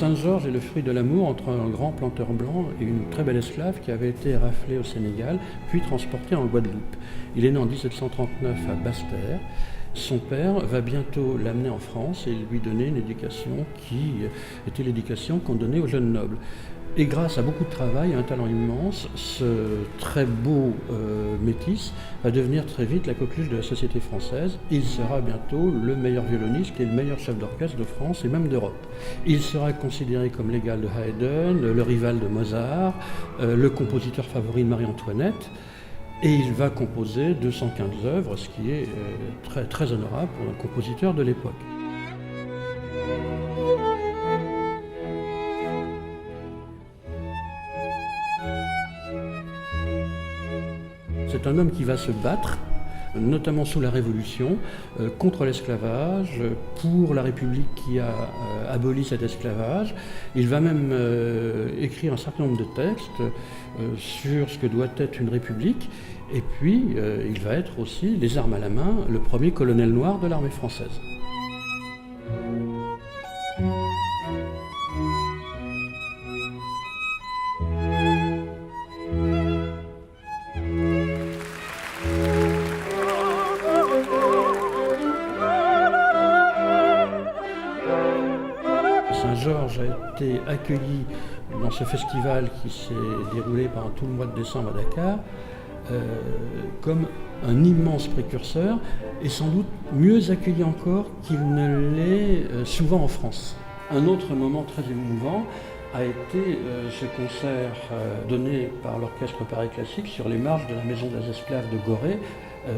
Saint-Georges est le fruit de l'amour entre un grand planteur blanc et une très belle esclave qui avait été raflée au Sénégal, puis transportée en Guadeloupe. Il est né en 1739 à Basse-Terre. Son père va bientôt l'amener en France et lui donner une éducation qui était l'éducation qu'on donnait aux jeunes nobles. Et grâce à beaucoup de travail et un talent immense, ce très beau métis va devenir très vite la coqueluche de la société française. Il sera bientôt le meilleur violoniste et le meilleur chef d'orchestre de France et même d'Europe. Il sera considéré comme l'égal de Haydn, le rival de Mozart, le compositeur favori de Marie-Antoinette. Et il va composer 215 œuvres, ce qui est très, très honorable pour un compositeur de l'époque. C'est un homme qui va se battre, notamment sous la Révolution, contre l'esclavage, pour la République qui a aboli cet esclavage. Il va même écrire un certain nombre de textes sur ce que doit être une République. Et puis, il va être aussi, les armes à la main, le premier colonel noir de l'armée française. Saint-Georges a été accueilli dans ce festival qui s'est déroulé pendant tout le mois de décembre à Dakar comme un immense précurseur et sans doute mieux accueilli encore qu'il ne l'est souvent en France. Un autre moment très émouvant a été ce concert donné par l'Orchestre Paris Classique sur les marches de la Maison des Esclaves de Gorée,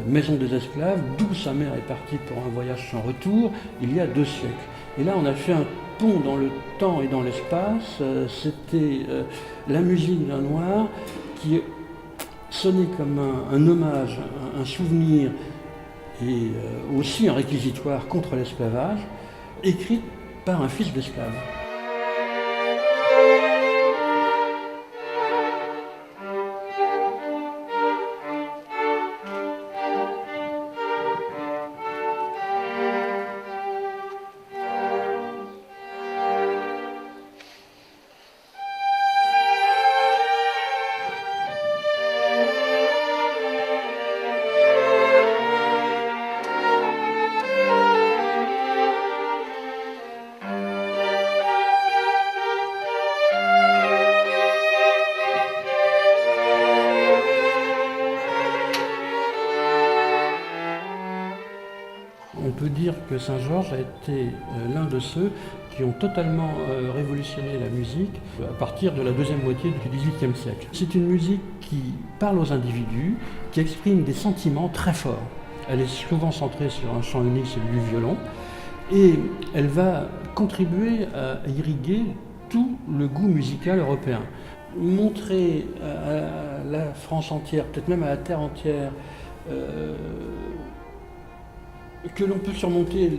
Maison des Esclaves, d'où sa mère est partie pour un voyage sans retour il y a 2 siècles. Et là, on a fait un pont dans le temps et dans l'espace. C'était la musique d'un noir qui sonnait comme un hommage, un souvenir et aussi un réquisitoire contre l'esclavage, écrite par un fils d'esclave. On peut dire que Saint-Georges a été l'un de ceux qui ont totalement révolutionné la musique à partir de la deuxième moitié du XVIIIe siècle. C'est une musique qui parle aux individus, qui exprime des sentiments très forts. Elle est souvent centrée sur un chant unique, celui du violon, et elle va contribuer à irriguer tout le goût musical européen. Montrer à la France entière, peut-être même à la terre entière, que l'on peut surmonter,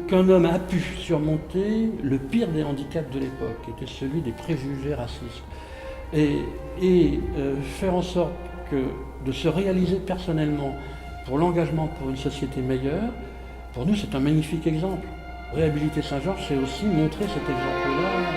qu'un homme a pu surmonter le pire des handicaps de l'époque, qui était celui des préjugés racistes. Et faire en sorte de se réaliser personnellement pour l'engagement pour une société meilleure, pour nous c'est un magnifique exemple. Réhabiliter Saint-Georges, c'est aussi montrer cet exemple-là